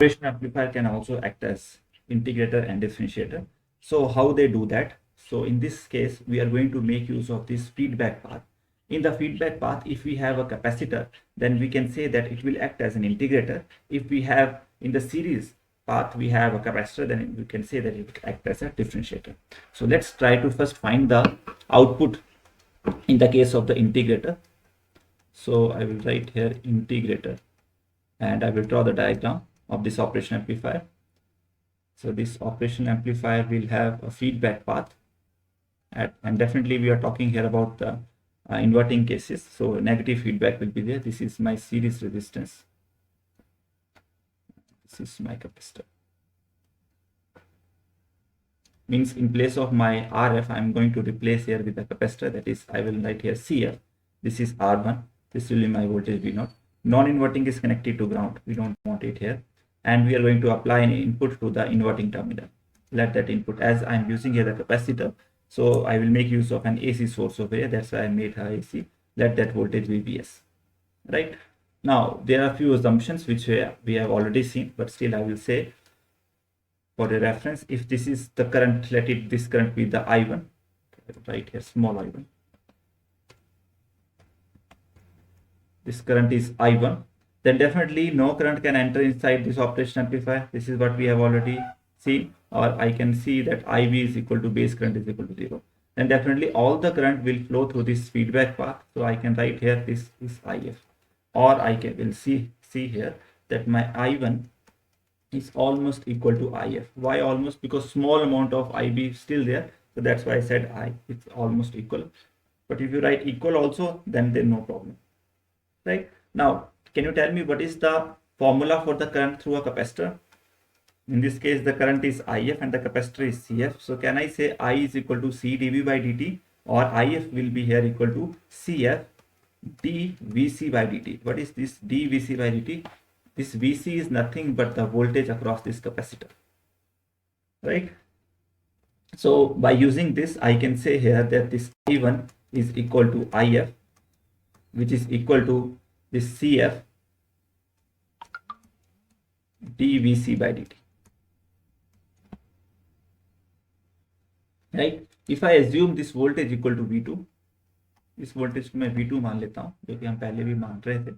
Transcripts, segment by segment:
Operation amplifier can also act as integrator and differentiator. So how they do that? So in this case, we are going to make use of this feedback path. In the feedback path, if we have a capacitor, then we can say that it will act as an integrator. If we have in the series path, we have a capacitor, then we can say that it will act as a differentiator. So let's try to first find the output in the case of the integrator. So I will write here integrator and I will draw the diagram of this operation amplifier. So this operation amplifier will have a feedback path and definitely we are talking here about the inverting cases. So negative feedback will be there. This is my series resistance. This is my capacitor. Means in place of my RF, I'm going to replace here with the capacitor. That is, I will write here CF. This is R1. This will be my voltage V0. Non-inverting is connected to ground. We don't want it here. And we are going to apply an input to the inverting terminal. Let that input, as I'm using here the capacitor, so I will make use of an AC source over here. That's why I made her AC. Let that voltage be Vs. Right? Now, there are a few assumptions which we have already seen, but still I will say for a reference, if this is the current, let it this current be the I1. Right here, small I1. This current is I1. Then definitely no current can enter inside this operation amplifier. This is what we have already seen, or I can see that IB is equal to base current is equal to 0. Then definitely all the current will flow through this feedback path. So I can write here this is IF, or I will see here that my I1 is almost equal to IF. Why almost? Because small amount of IB is still there. So that's why I said it's almost equal. But if you write equal also, then there's no problem. Right? Now, can you tell me what is the formula for the current through a capacitor? In this case, the current is IF and the capacitor is CF. So can I say I is equal to C dV by dt, or IF will be here equal to CF dVc by dt. What is this dVc by dt? This Vc is nothing but the voltage across this capacitor. Right? So by using this, I can say here that this I1 is equal to IF, which is equal to this CF dVc by dt. Right? If I assume this voltage equal to V2, इस voltage को मैं V2 मान लेता हूँ, जो कि हम पहले भी मान रहे थे,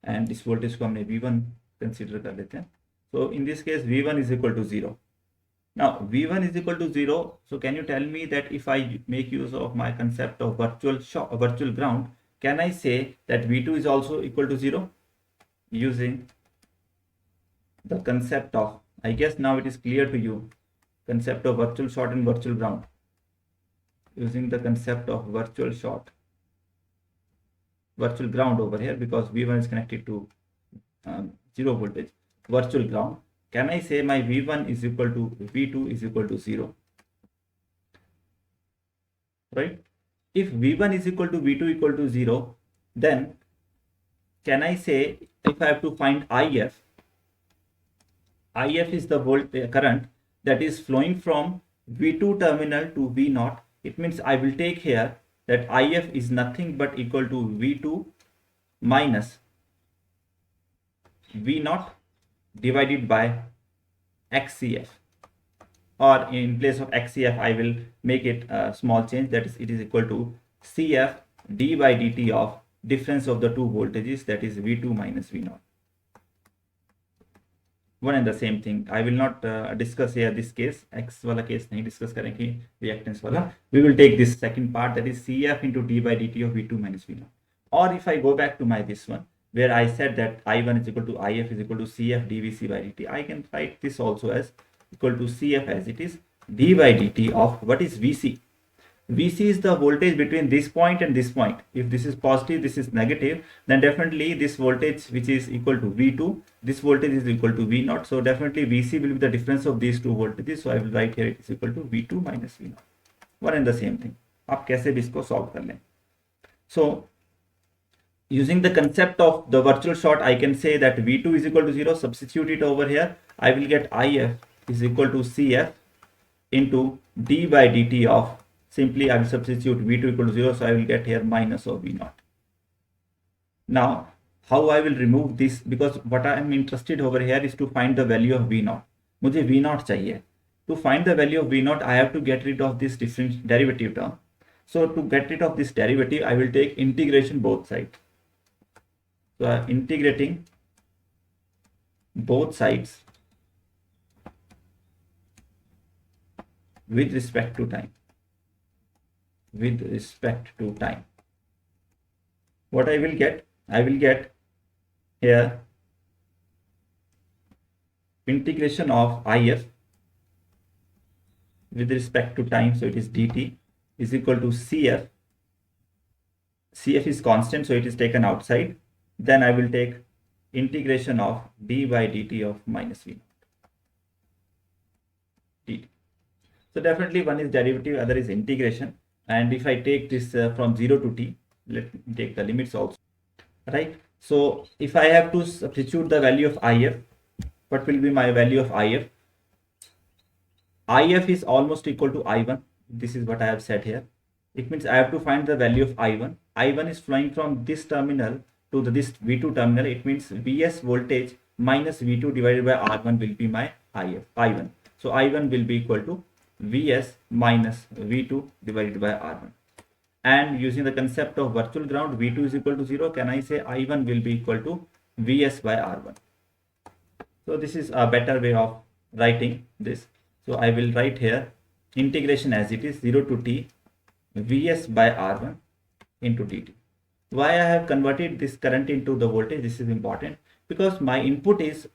एंड इस वोल्टेज को हमने V1 कंसीडर कर लेते हैं. So in this case, V1 is equal to 0. Now V1 is equal to 0. So can you tell me that if I make use of my concept of virtual ground, can I say that V2 is also equal to 0 using the concept of, I guess now it is clear to you, concept of virtual short and virtual ground. Using the concept of virtual ground over here, because V1 is connected to 0 voltage, virtual ground, can I say my V1 is equal to V2 is equal to 0? Right? If V1 is equal to V2 equal to 0, then can I say, if I have to find IF is the current that is flowing from V2 terminal to V0. It means I will take here that IF is nothing but equal to V2 minus V0 divided by XCF, or in place of XCF I will make it a small change, that is it is equal to CF d by dt of difference of the two voltages, that is V2 minus V0. One and the same thing. I will not discuss here this case, X wala case nahi discuss करेंगे, reactance wala. We will take this second part, that is CF into d by dt of V2 minus V0. Or if I go back to my this one, where I said that I1 is equal to IF is equal to CF dVc by dt, I can write this also as equal to CF as it is d by dt of what is Vc. Vc is the voltage between this point and this point. If this is positive, this is negative, then definitely this voltage which is equal to V2, this voltage is equal to V0. So definitely Vc will be the difference of these two voltages. So I will write here it is equal to V2 minus V0. One and the same thing. आप कैसे भी इसको solve कर लें. So using the concept of the virtual short, I can say that V2 is equal to 0. Substitute it over here. I will get IF is equal to CF into d by dt of, simply I will substitute V2 equal to 0, so I will get here minus of V0. Now how I will remove this, because what I am interested over here is to find the value of V naught. मुझे V naught चाहिए. To find the value of V naught, I have to get rid of this different derivative term. So to get rid of this derivative, I will take integration both sides. So I am integrating both sides with respect to time. With respect to time. What I will get? I will get here integration of if with respect to time, so it is dt, is equal to cf. Cf is constant, so it is taken outside. Then I will take integration of d by dt of minus v naught dt. So definitely one is derivative, other is integration. And if I take this from 0 to t, let me take the limits also, right? So if I have to substitute the value of if, what will be my value of if? If is almost equal to I1. This is what I have said here. It means I have to find the value of I1. I1 is flowing from this terminal to this V2 terminal. It means Vs voltage minus V2 divided by R1 will be my I1. So I1 will be equal to Vs minus V2 divided by R1. And using the concept of virtual ground, V2 is equal to 0. Can I say I1 will be equal to Vs by R1? So this is a better way of writing this. So I will write here integration as it is 0 to t Vs by R1 into dt. Why I have converted this current into the voltage? This is important because my input is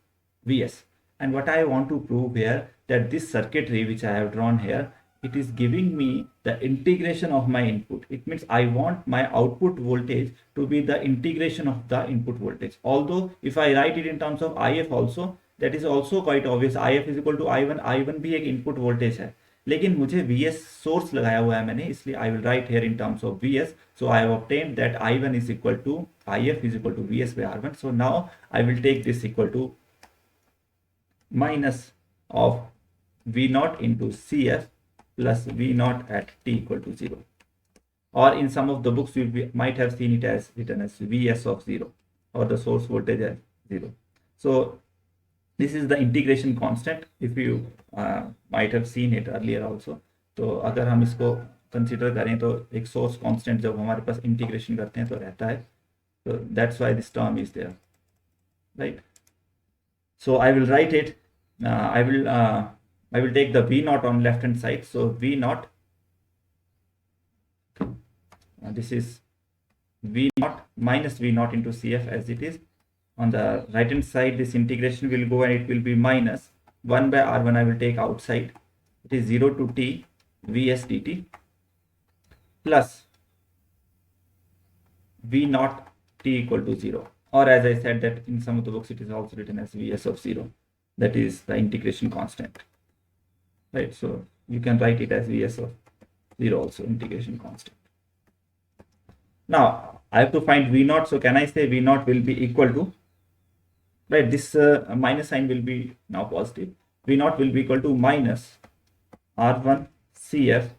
Vs, and what I want to prove here, that this circuitry which I have drawn here, it is giving me the integration of my input. It means I want my output voltage to be the integration of the input voltage. Although if I write it in terms of if also, that is also quite obvious. if is equal to I1. I1 भी एक input voltage है, लेकिन मुझे Vs source लगाया हुआ है मैंने, इसलिए I will write here in terms of Vs. So I have obtained that I1 is equal to if is equal to Vs by R1. So now I will take this equal to minus of V naught into Cf plus V naught at t equal to 0. Or in some of the books you might have seen it as written as Vs of 0 or the source voltage as 0. So this is the integration constant. If you might have seen it earlier also. तो अगर हम इसको consider करें तो एक source constant जब हमारे पास integration करते हैं तो रहता है. So that's why this term is there, right? So I will write it. I will take the V naught on left hand side. So V naught. This is V naught minus V naught into Cf as it is. On the right hand side, this integration will go and it will be minus 1 by R1. I will take outside. It is 0 to t Vs dt plus V naught t equal to 0. Or as I said that in some of the books it is also written as Vs of 0. That is the integration constant. Right, so you can write it as Vs of 0 also, integration constant. Now I have to find V naught. So can I say V naught will be equal to, right, this minus sign will be now positive. V naught will be equal to minus R1 Cf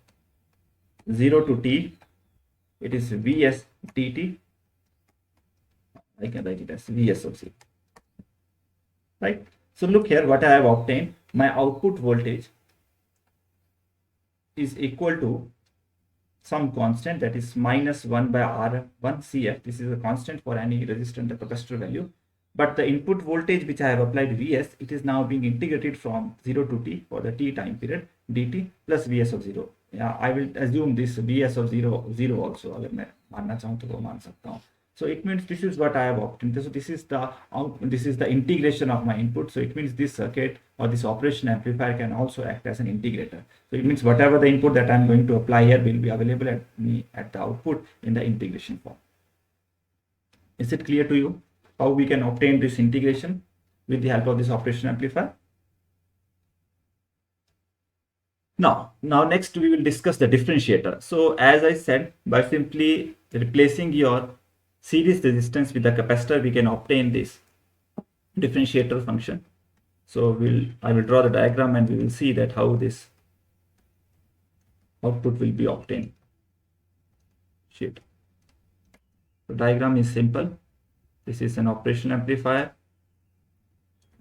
0 to t. It is Vs dt. I can write it as Vs of 0. Right. So look here, what I have obtained. My output voltage is equal to some constant, that is minus 1 by R1 Cf. This is a constant for any resistor and capacitor value. But the input voltage which I have applied Vs, it is now being integrated from 0 to t for the t time period dt plus Vs of 0. Yeah, I will assume this Vs of 0 also. अगर मैं मानना चाहूँ तो वो मान सकता हूँ. So it means this is what I have obtained. So this is the integration of my input. So it means this circuit or this operation amplifier can also act as an integrator. So it means whatever the input that I am going to apply here will be available at the output in the integration form. Is it clear to you how we can obtain this integration with the help of this operation amplifier? Now next we will discuss the differentiator. So as I said, by simply replacing your series resistance with the capacitor, we can obtain this differentiator function. So I will draw the diagram and we will see that how this output will be obtained. The diagram is simple. This is an operation amplifier.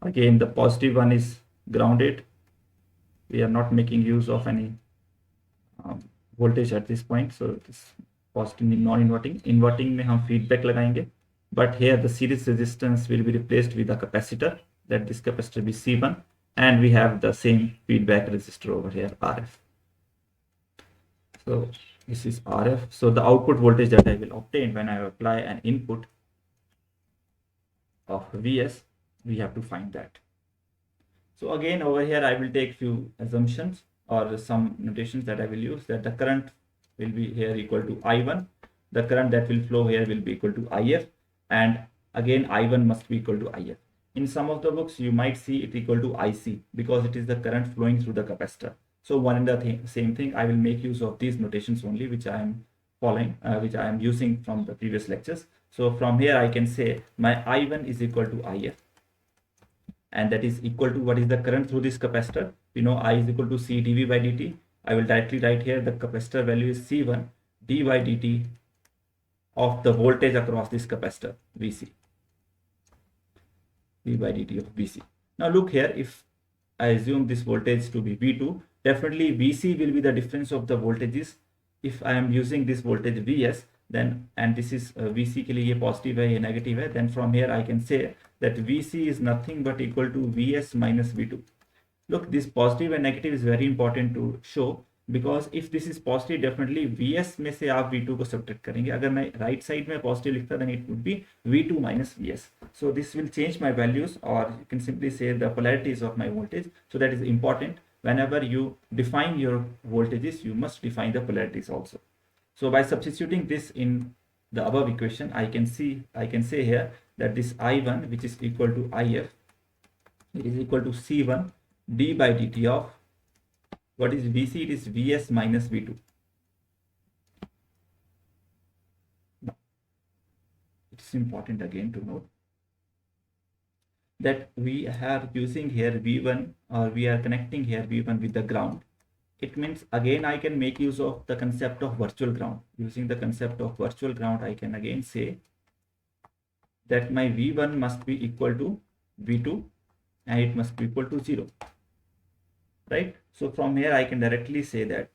Again, the positive one is grounded. We are not making use of any voltage at this point. So this positive non-inverting. Inverting में हम feedback लगाएंगे. But here the series resistance will be replaced with a capacitor. Let this capacitor be C1, and we have the same feedback resistor over here, RF. So this is RF. So the output voltage that I will obtain when I apply an input of Vs, we have to find that. So again, over here I will take few assumptions or some notations that I will use, that the current will be here equal to I1. The current that will flow here will be equal to IF, and again I1 must be equal to IF. In some of the books you might see it equal to IC because it is the current flowing through the capacitor. So one and the same thing. I will make use of these notations only, which I am following, which I am using from the previous lectures. So from here I can say my I1 is equal to IF, and that is equal to what is the current through this capacitor. We know I is equal to C dV by dt. I will directly write here the capacitor value is C1 d by dt of the voltage across this capacitor, Vc, d by dt of Vc. Now look here, if I assume this voltage to be V2, definitely Vc will be the difference of the voltages. If I am using this voltage Vs, then, and this is Vc के लिए ये positive है, ये negative है, then from here I can say that Vc is nothing but equal to Vs minus V2. Look, this positive and negative is very important to show, because if this is positive, definitely Vs में से आप V2 को subtract करेंगे. अगर मैं right side में positive लिखता, then it would be V2 minus Vs. So this will change my values, or you can simply say the polarities of my voltage. So that is important. Whenever you define your voltages, you must define the polarities also. So by substituting this in the above equation, I can say here that this I1, which is equal to IF, it is equal to C1 d by dt of what is Vc? It is Vs minus V2. Now, it's important again to note that we are using here V1, or we are connecting here V1 with the ground. It means again I can make use of the concept of virtual ground. Using the concept of virtual ground, I can again say that my V1 must be equal to V2, and it must be equal to 0, right? So from here I can directly say that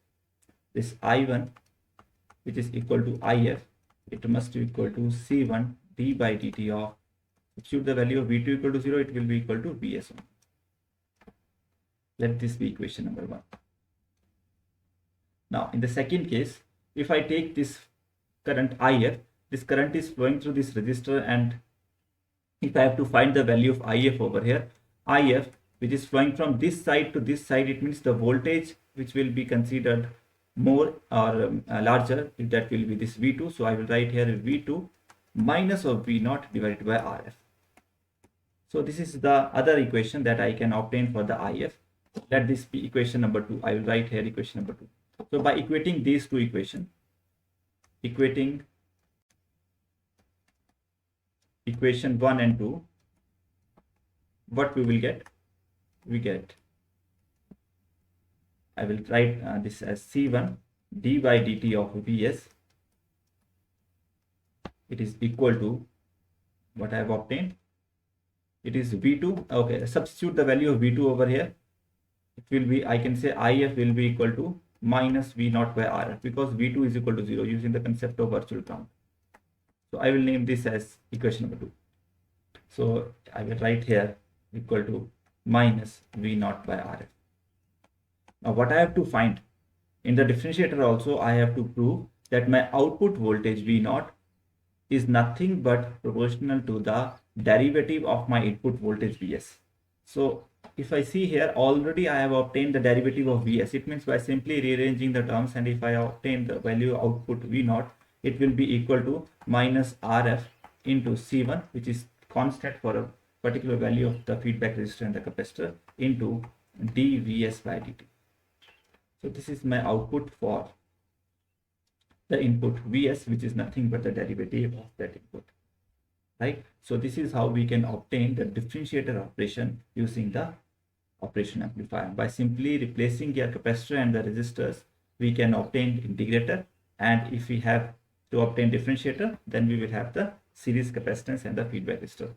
this I1, which is equal to IF, it must be equal to C1 d by dt of, substitute the value of V2 equal to 0, it will be equal to Vs. Let this be equation number 1. Now in the second case, if I take this current IF, this current is flowing through this resistor, and if I have to find the value of IF over here, IF, which is flowing from this side to this side, it means the voltage which will be considered more or larger, that will be this V2. So I will write here V2 minus of V0 divided by RF. So this is the other equation that I can obtain for the IF. Let this be equation number 2. I will write here equation number 2. So by equating these two equations, equating equation 1 and 2, what we will get? We get, I will write this as C1 d by dt of Vs. It is equal to what I have obtained. It is V2. Okay, substitute the value of V2 over here. It will be, I can say IF will be equal to minus V0 by RF, because V2 is equal to 0 using the concept of virtual ground. So I will name this as equation number 2. So I will write here equal to minus V0 by RF. Now what I have to find in the differentiator also, I have to prove that my output voltage V0 is nothing but proportional to the derivative of my input voltage Vs. So if I see here, already I have obtained the derivative of Vs. It means by simply rearranging the terms, and if I obtain the value output V0, it will be equal to minus RF into C1, which is constant for a particular value of the feedback resistor and the capacitor, into dVs by dt. So this is my output for the input Vs, which is nothing but the derivative of that input, right? So this is how we can obtain the differentiator operation using the operation amplifier. By simply replacing your capacitor and the resistors, we can obtain integrator, and if we have to obtain differentiator, then we will have the series capacitance and the feedback resistor.